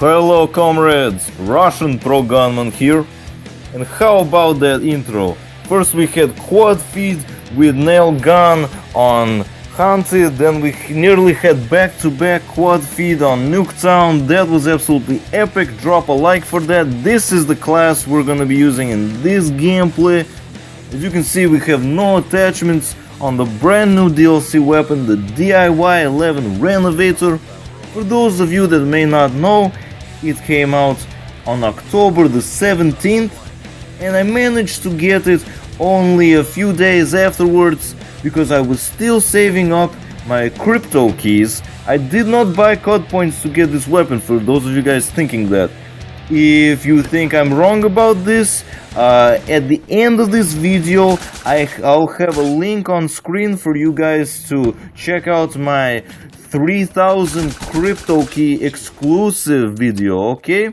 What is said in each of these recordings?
Hello comrades, Russian pro gunman here. And how about that intro? First we had quad feed with NailGun on Hunted, then we nearly had back-to-back quad feed on Nuketown. That was absolutely epic, drop a like for that. This is the class we're gonna be using in this gameplay. As you can see, we have no attachments on the brand new DLC weapon, the DIY 11 Renovator. For those of you that may not know, it came out on October the 17th, and I managed to get it only a few days afterwards because I was still saving up my crypto keys. I did not buy COD points to get this weapon, for those of you guys thinking that. If you think I'm wrong about this, at the end of this video I'll have a link on screen for you guys to check out my 3000 crypto key exclusive video, okay?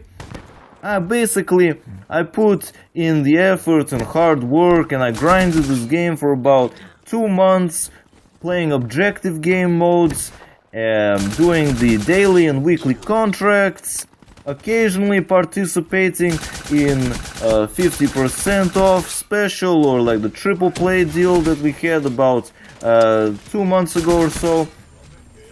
Basically, I put in the effort and hard work and I grinded this game for about 2 months, playing objective game modes, doing the daily and weekly contracts, occasionally participating in 50% off special or like the triple play deal that we had about 2 months ago or so.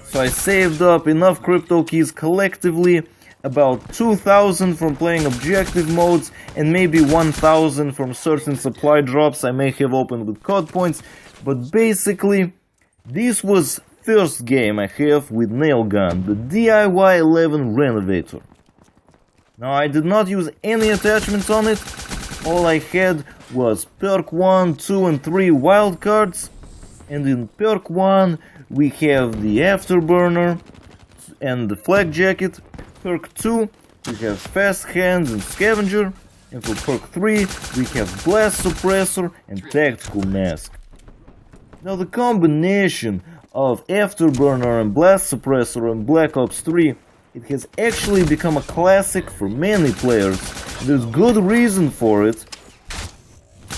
So I saved up enough crypto keys collectively, about 2000 from playing objective modes and maybe 1000 from certain supply drops I may have opened with COD points. But basically, this was first game I have with NailGun, the DIY 11 Renovator. Now I did not use any attachments on it, all I had was perk 1, 2 and 3 wildcards, and in perk 1 we have the afterburner and the flak jacket. Perk 2 we have fast hands and scavenger, and for perk 3 we have blast suppressor and tactical mask. Now the combination of afterburner and blast suppressor in Black Ops 3, it has actually become a classic for many players. There's good reason for it,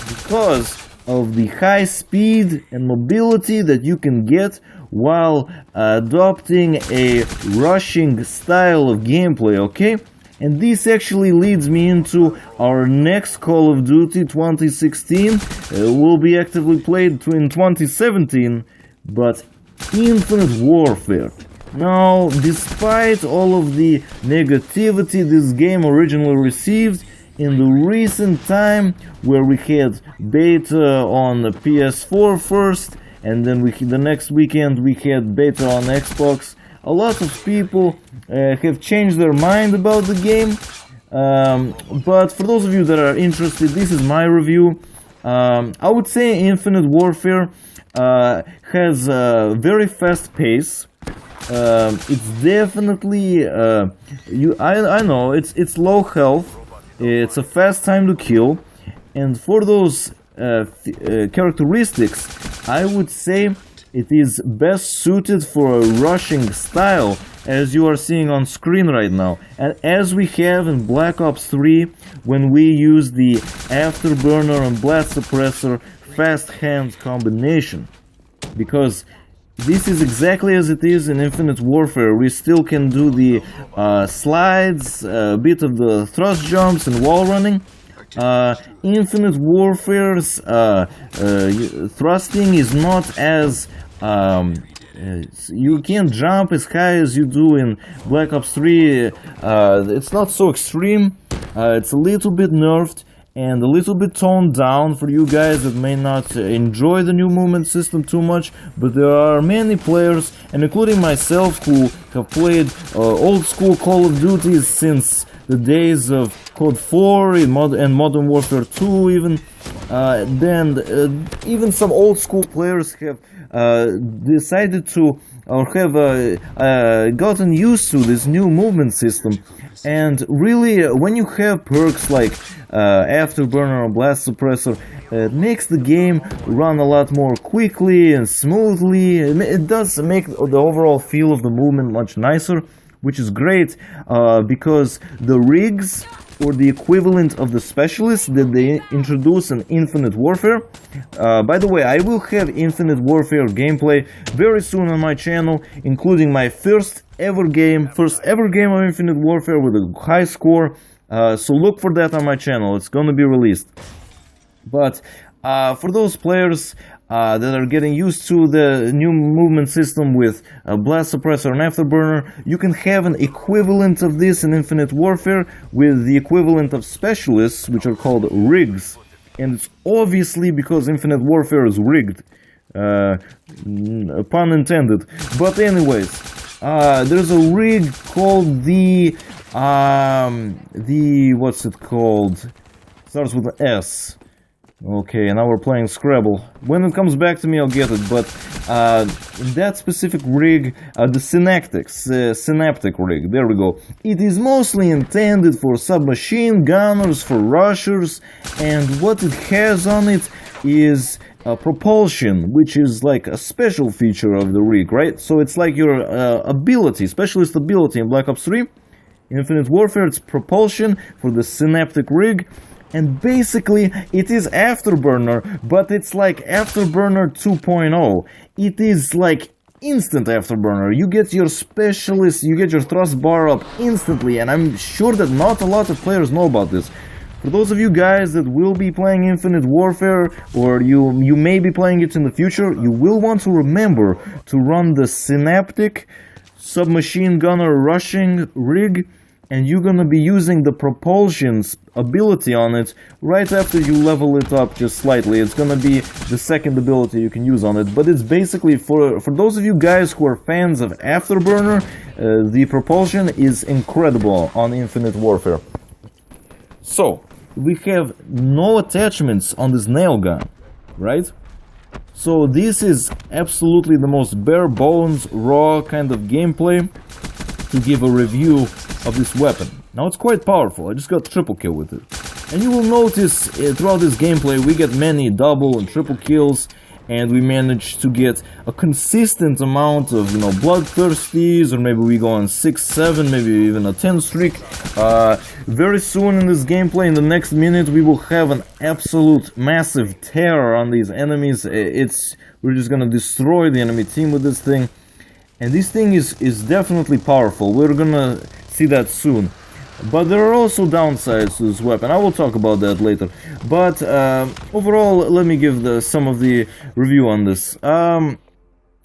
because of the high speed and mobility that you can get while adopting a rushing style of gameplay, okay? And this actually leads me into our next Call of Duty 2016. Will be actively played in 2017, but Infinite Warfare. Now, despite all of the negativity this game originally received, in the recent time where we had beta on the PS4 first, and then the next weekend we had beta on Xbox, a lot of people have changed their mind about the game. But for those of you that are interested, this is my review. I would say Infinite Warfare has a very fast pace. It's definitely I know it's low health. It's a fast time to kill, and for those characteristics, I would say it is best suited for a rushing style, as you are seeing on screen right now, and as we have in Black Ops 3 when we use the afterburner and blast suppressor fast hands combination. Because this is exactly as it is in Infinite Warfare. We still can do the slides, a bit of the thrust jumps and wall running. Infinite Warfare's thrusting is not as... you can't jump as high as you do in Black Ops 3. It's not so extreme. It's a little bit nerfed and a little bit toned down for you guys that may not enjoy the new movement system too much, but there are many players, and including myself, who have played old school Call of Duty since the days of COD 4 and Modern Warfare 2 even. Then even some old school players have decided to, or have gotten used to this new movement system. And really, when you have perks like Afterburner or Blast Suppressor, it makes the game run a lot more quickly and smoothly. It does make the overall feel of the movement much nicer, which is great, because the rigs or the equivalent of the specialist that they introduce in Infinite Warfare. By the way, I will have Infinite Warfare gameplay very soon on my channel, including my first ever game of Infinite Warfare with a high score. So look for that on my channel. It's gonna be released. But for those players that are getting used to the new movement system with Blast Suppressor and Afterburner, you can have an equivalent of this in Infinite Warfare with the equivalent of specialists, which are called rigs. And it's obviously because Infinite Warfare is rigged. Pun intended. But anyways, there's a rig called the what's it called? Starts with an S. Okay, now we're playing Scrabble. When it comes back to me, I'll get it, but in that specific rig, the Synaptic rig, there we go. It is mostly intended for submachine gunners, for rushers, and what it has on it is propulsion, which is like a special feature of the rig, right? So it's like your ability, specialist ability in Black Ops 3. In Infinite Warfare, it's propulsion for the Synaptic rig. And basically, it is Afterburner, but it's like Afterburner 2.0. It is like instant Afterburner. You get your specialist, you get your thrust bar up instantly, and I'm sure that not a lot of players know about this. For those of you guys that will be playing Infinite Warfare, or you may be playing it in the future, you will want to remember to run the Synaptic submachine gunner rushing rig, and you're gonna be using the propulsion ability on it right after you level it up just slightly. It's gonna be the second ability you can use on it, but it's basically for those of you guys who are fans of Afterburner, the propulsion is incredible on Infinite Warfare. So, we have no attachments on this nail gun, right? So this is absolutely the most bare bones, raw kind of gameplay to give a review of this weapon. Now it's quite powerful, I just got triple kill with it. And you will notice throughout this gameplay we get many double and triple kills, and we manage to get a consistent amount of, you know, bloodthirsties, or maybe we go on 6, 7, maybe even a 10 streak. Very soon in this gameplay, in the next minute, we will have an absolute massive terror on these enemies. We're just gonna destroy the enemy team with this thing. And this thing is definitely powerful. We're gonna see that soon. But there are also downsides to this weapon. I will talk about that later. But overall, let me give some of the review on this. I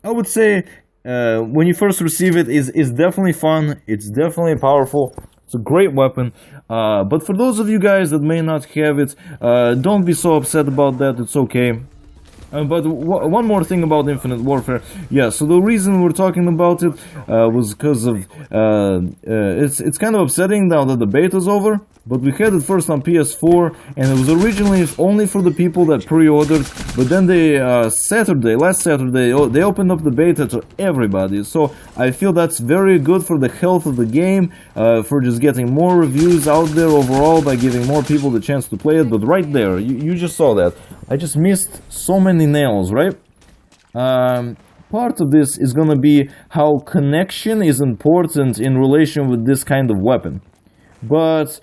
would say when you first receive it, it's definitely fun. It's definitely powerful. It's a great weapon. But for those of you guys that may not have it, don't be so upset about that. It's okay. But one more thing about Infinite Warfare. Yeah, so the reason we're talking about it was because of it's kind of upsetting now that the beta's over. But we had it first on PS4, and it was originally only for the people that pre-ordered. But then last Saturday, they opened up the beta to everybody. So I feel that's very good for the health of the game, for just getting more reviews out there overall by giving more people the chance to play it. But right there, you just saw that. I just missed so many nails, right? Part of this is gonna be how connection is important in relation with this kind of weapon. But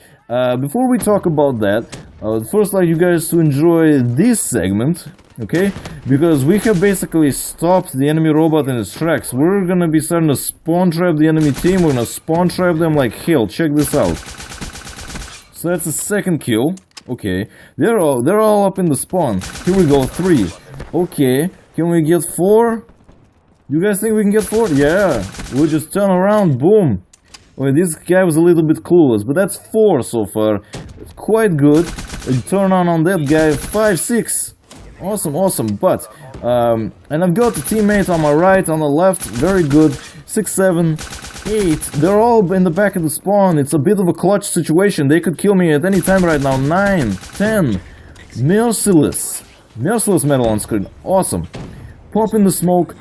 before we talk about that, I would first like you guys to enjoy this segment, okay? Because we have basically stopped the enemy robot in its tracks. We're gonna be starting to spawn trap the enemy team. We're gonna spawn trap them like hell. Check this out. So that's the second kill. Okay, they're all up in the spawn. Here we go, 3. Okay, can we get 4? You guys think we can get 4? Yeah, we'll just turn around, boom. Okay, this guy was a little bit clueless, but that's 4 so far. It's quite good. And turn on that guy, 5, 6. Awesome, but, and I've got the teammate on my right, on the left, very good. 6, 7, 8. They're all in the back of the spawn. It's a bit of a clutch situation. They could kill me at any time right now. 9, 10. Merciless metal on screen. Awesome. Pop in the smoke.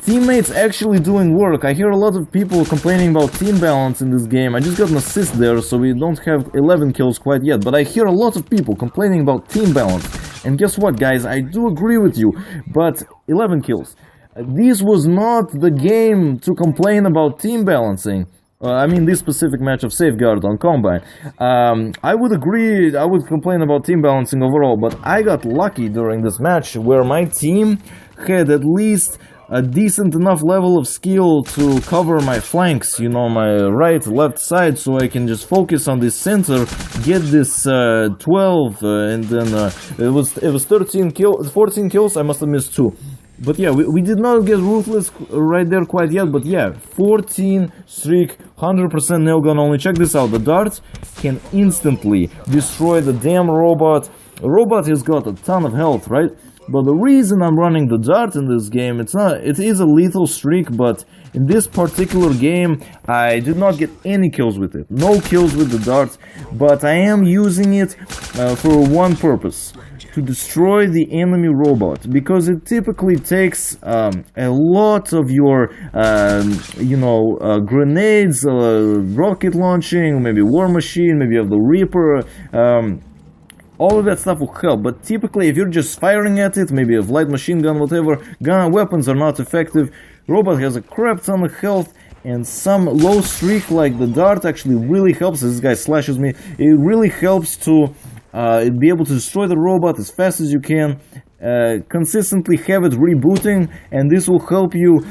Teammates actually doing work. I hear a lot of people complaining about team balance in this game. I just got an assist there, so we don't have 11 kills quite yet. But I hear a lot of people complaining about team balance. And guess what, guys? I do agree with you. But 11 kills. This was not the game to complain about team balancing. I mean, this specific match of Safeguard on Combine. I would agree, I would complain about team balancing overall, but I got lucky during this match where my team had at least a decent enough level of skill to cover my flanks, you know, my right, left side, so I can just focus on this center, get this 12, and then it was 14 kills, I must have missed 2. But yeah, we did not get Ruthless right there quite yet, but yeah, 14 streak, 100% NailGun only. Check this out, the dart can instantly destroy the damn robot. The robot has got a ton of health, right? But the reason I'm running the dart in this game, it is a lethal streak, but in this particular game, I did not get any kills with it. No kills with the dart, but I am using it for one purpose. To destroy the enemy robot, because it typically takes a lot of your, grenades, rocket launching, maybe war machine, maybe you have the Reaper, all of that stuff will help, but typically if you're just firing at it, maybe a light machine gun, whatever, weapons are not effective. Robot has a crap ton of health, and some low streak like the dart actually really helps. This guy slashes me. It really helps to be able to destroy the robot as fast as you can, consistently have it rebooting, and this will help you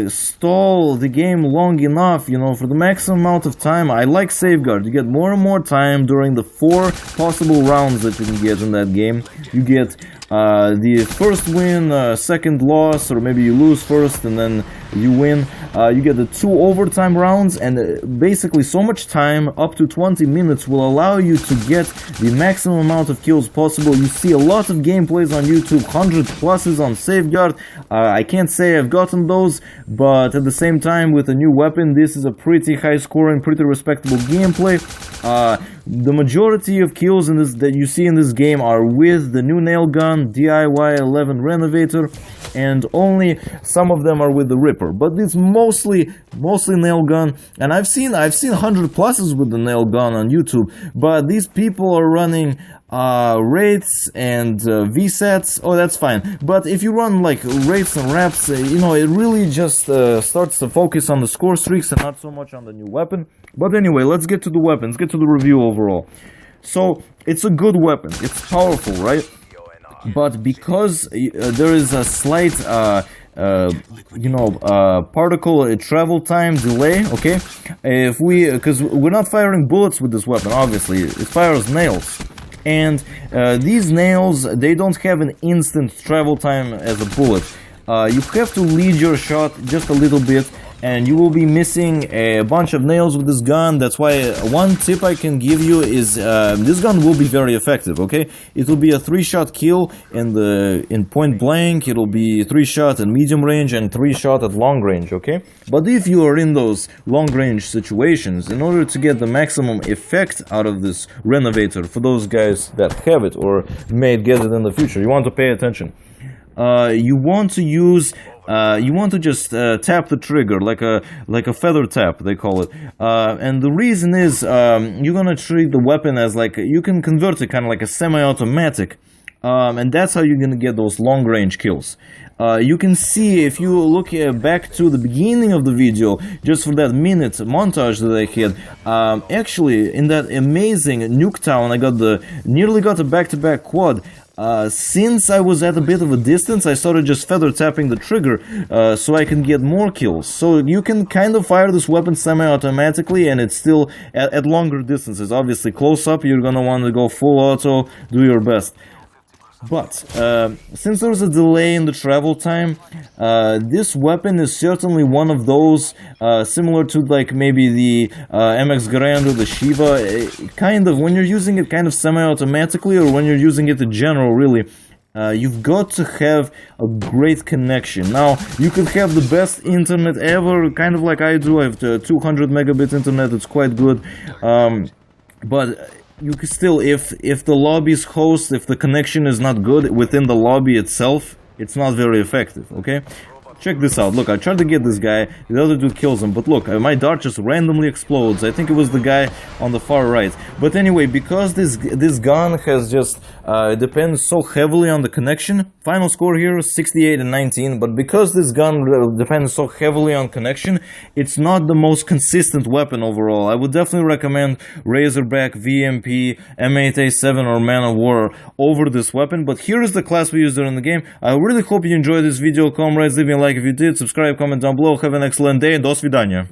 stall the game long enough, you know, for the maximum amount of time. I like Safeguard. You get more and more time during the 4 possible rounds that you can get in that game. You get the first win, second loss, or maybe you lose first and then you win. You get the 2 overtime rounds, and basically so much time, up to 20 minutes, will allow you to get the maximum amount of kills possible. You see a lot of gameplays on YouTube, 100 pluses on Safeguard. I can't say I've gotten those, but at the same time, with a new weapon, this is a pretty high scoring, pretty respectable gameplay. The majority of kills in this that you see in this game are with the new NailGun, DIY 11 Renovator, and only some of them are with the Ripper. But it's mostly NailGun, and I've seen 100 pluses with the NailGun on YouTube. But these people are running rates and VSATs. Oh, that's fine. But if you run like rates and reps, you know, it really just starts to focus on the score streaks and not so much on the new weapon. But anyway, let's get to the weapons. Get to the review overall. So it's a good weapon. It's powerful, right? But because there is a slight particle travel time delay, okay? Because we're not firing bullets with this weapon, obviously. It fires nails. And these nails, they don't have an instant travel time as a bullet. You have to lead your shot just a little bit, and you will be missing a bunch of nails with this gun. That's why one tip I can give you is this gun will be very effective, okay? It will be a 3-shot kill in point blank, it'll be 3-shot at medium range and 3-shot at long range, okay? But if you are in those long range situations, in order to get the maximum effect out of this Renovator, for those guys that have it or may get it in the future, you want to pay attention. You want to just tap the trigger like a feather tap, they call it. And the reason is you're gonna treat the weapon as like, you can convert it kind of like a semi-automatic, and that's how you're gonna get those long range kills. You can see, if you look back to the beginning of the video, just for that minute montage that I had, actually in that amazing Nuketown, I nearly got a back-to-back quad. Since I was at a bit of a distance, I started just feather tapping the trigger so I can get more kills. So you can kind of fire this weapon semi-automatically, and it's still at longer distances. Obviously, close up, you're gonna want to go full auto, do your best. But since there's a delay in the travel time, this weapon is certainly one of those similar to like maybe the MX Grand or the Shiva, kind of when you're using it kind of semi-automatically, or when you're using it in general, really. You've got to have a great connection. Now, you could have the best internet ever, kind of like I do. I have 200 megabit internet, it's quite good. But you can still, if the lobby's host, if the connection is not good within the lobby itself, it's not very effective, okay? Check this out. Look, I tried to get this guy. The other dude kills him. But look, my dart just randomly explodes. I think it was the guy on the far right. But anyway, because this gun has just depends so heavily on the connection. Final score here is 68 and 19. But because this gun depends so heavily on connection, it's not the most consistent weapon overall. I would definitely recommend Razorback, VMP, M8A7 or Man of War over this weapon. But here is the class we used during the game. I really hope you enjoyed this video, comrades. Leave me a like if you did, subscribe, comment down below. Have an excellent day, and до свидания.